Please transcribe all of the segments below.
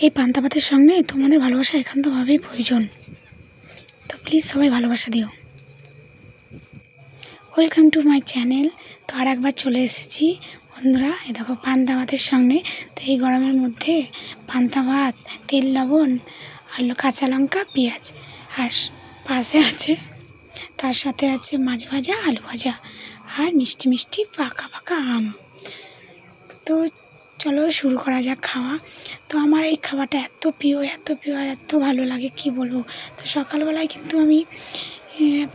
এই পান্তা ভাতের সঙ্গে তোমাদের ভালোবাসা একান্তভাবেই প্রয়োজন। তো প্লিজ সবাই ভালোবাসা দিও। Welcome to my channel. তো আর একবার চলে এসেছি বন্ধুরা, এই দেখো পান্তা ভাতের সঙ্গে। তো এই গরমের মধ্যে পান্তা ভাত, তেল লবণ আর কাঁচা লঙ্কা পেঁয়াজ, আর পাশে আছে, তার সাথে আছে মাছ ভাজা, আলু ভাজা আর মিষ্টি মিষ্টি পাকা পাকা আম। তো চলো শুরু করা যাক খাওয়া। তো আমার এই খাবারটা এত প্রিয় আর এত ভালো লাগে কি বলবো। তো সকালবেলায় কিন্তু আমি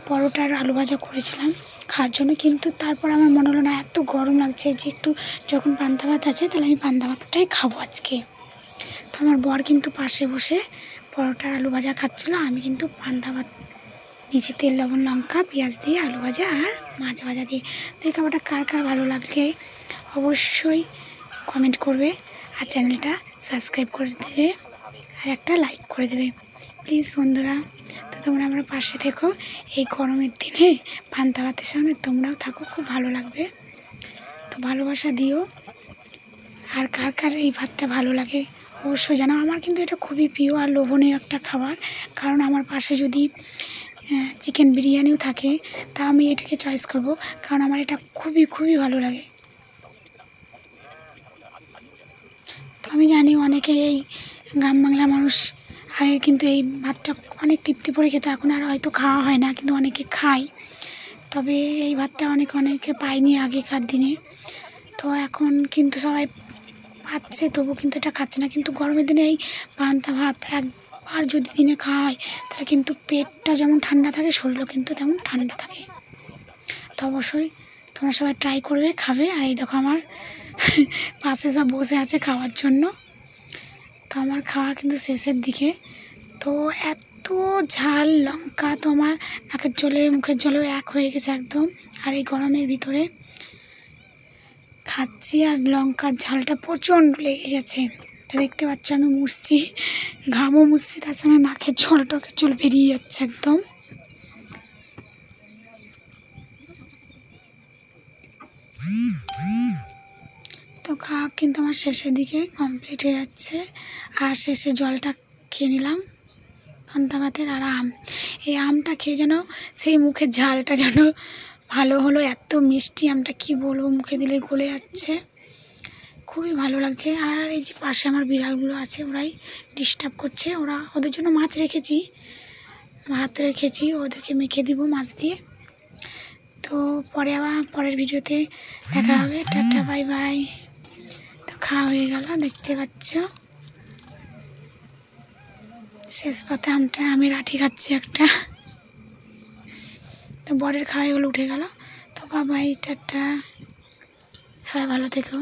পরোটা আর আলু ভাজা করেছিলাম খাওয়ার জন্য, কিন্তু তারপর আমার মনে হলো না এত গরম লাগছে যে একটু যখন পান্তা ভাত আছে তাহলে আমি পান্তা ভাতটাই খাবো আজকে। তো আমার বর কিন্তু পাশে বসে পরোটা আর আলু ভাজা খাচ্ছিলো, আমি কিন্তু পান্তা ভাত নিচে তেল লবণ লঙ্কা পেঁয়াজ দিয়ে আলু ভাজা আর মাছ ভাজা দিয়ে। তো এই খাবারটা কার কার ভালো লাগলে অবশ্যই কমেন্ট করবে আর চ্যানেলটা সাবস্ক্রাইব করে দেবে আর একটা লাইক করে দেবে প্লিজ বন্ধুরা। তো তোমরা আমার পাশে থেকো, এই গরমের দিনে পান্তা ভাতের সঙ্গে তোমরাও থাকো, খুব ভালো লাগবে। তো ভালোবাসা দিও। আর কার কার এই ভাতটা ভালো লাগে অবশ্যই জানাও। আমার কিন্তু এটা খুবই প্রিয় আর লোভনীয় একটা খাবার, কারণ আমার পাশে যদি চিকেন বিরিয়ানিও থাকে তা আমি এটাকে চয়েস করব, কারণ আমার এটা খুবই খুবই ভালো লাগে। তো আমি জানি অনেকে এই গ্রাম বাংলার মানুষ আগে কিন্তু এই ভাতটা অনেক তৃপ্তি করে খেত, এখন আর হয়তো খাওয়া হয় না, কিন্তু অনেকে খায়। তবে এই ভাতটা অনেকে পায়নি আগেকার দিনে, তো এখন কিন্তু সবাই পাচ্ছে, তবু কিন্তু এটা খাচ্ছে না। কিন্তু গরমের দিনে এই পান্তা ভাত একবার যদি দিনে খাওয়া হয় তাহলে কিন্তু পেটটা যেমন ঠান্ডা থাকে, শরীরও কিন্তু তেমন ঠান্ডা থাকে। তো অবশ্যই তোমরা সবাই ট্রাই করবে, খাবে। আর এই দেখো আমার পাশে সব বসে আছে খাওয়ার জন্য। তো আমার খাওয়া কিন্তু শেষের দিকে। তো এত ঝাল লঙ্কা তো আমার নাকের জলে মুখের জলেও এক হয়ে গেছে একদম। আর এই গরমের ভিতরে খাচ্ছি আর লঙ্কার ঝালটা প্রচণ্ড লেগে গেছে। তো দেখতে পাচ্ছ আমি মুছছি, ঘামও মুছছি, তার সঙ্গে নাকের জল বেরিয়ে যাচ্ছে একদম। তো খাওয়া কিন্তু আমার শেষের দিকে কমপ্লিট হয়ে যাচ্ছে। আর শেষে জলটা খেয়ে নিলাম পান্তা ভাতের। আর এই আমটা খেয়ে যেন সেই মুখের ঝালটা যেন ভালো হলো, এত মিষ্টি আমটা কি বলবো, মুখে দিলে গলে যাচ্ছে, খুবই ভালো লাগছে। আর এই যে পাশে আমার বিড়ালগুলো আছে, ওরাই ডিস্টার্ব করছে। ওদের জন্য মাছ রেখেছি, ভাত রেখেছি, ওদেরকে মেখে দিব মাছ দিয়ে। তো পরে আবার পরের ভিডিওতে দেখা হবে। Tata bye bye. তো খাওয়া হয়ে গেল, দেখতে পাচ্ছ শেষ পাতে আমটা আমি লাঠি খাচ্ছি একটা। তো বরের খাওয়া এগুলো উঠে গেল। তো বাবাই, টাটা, সবাই ভালো থেকো।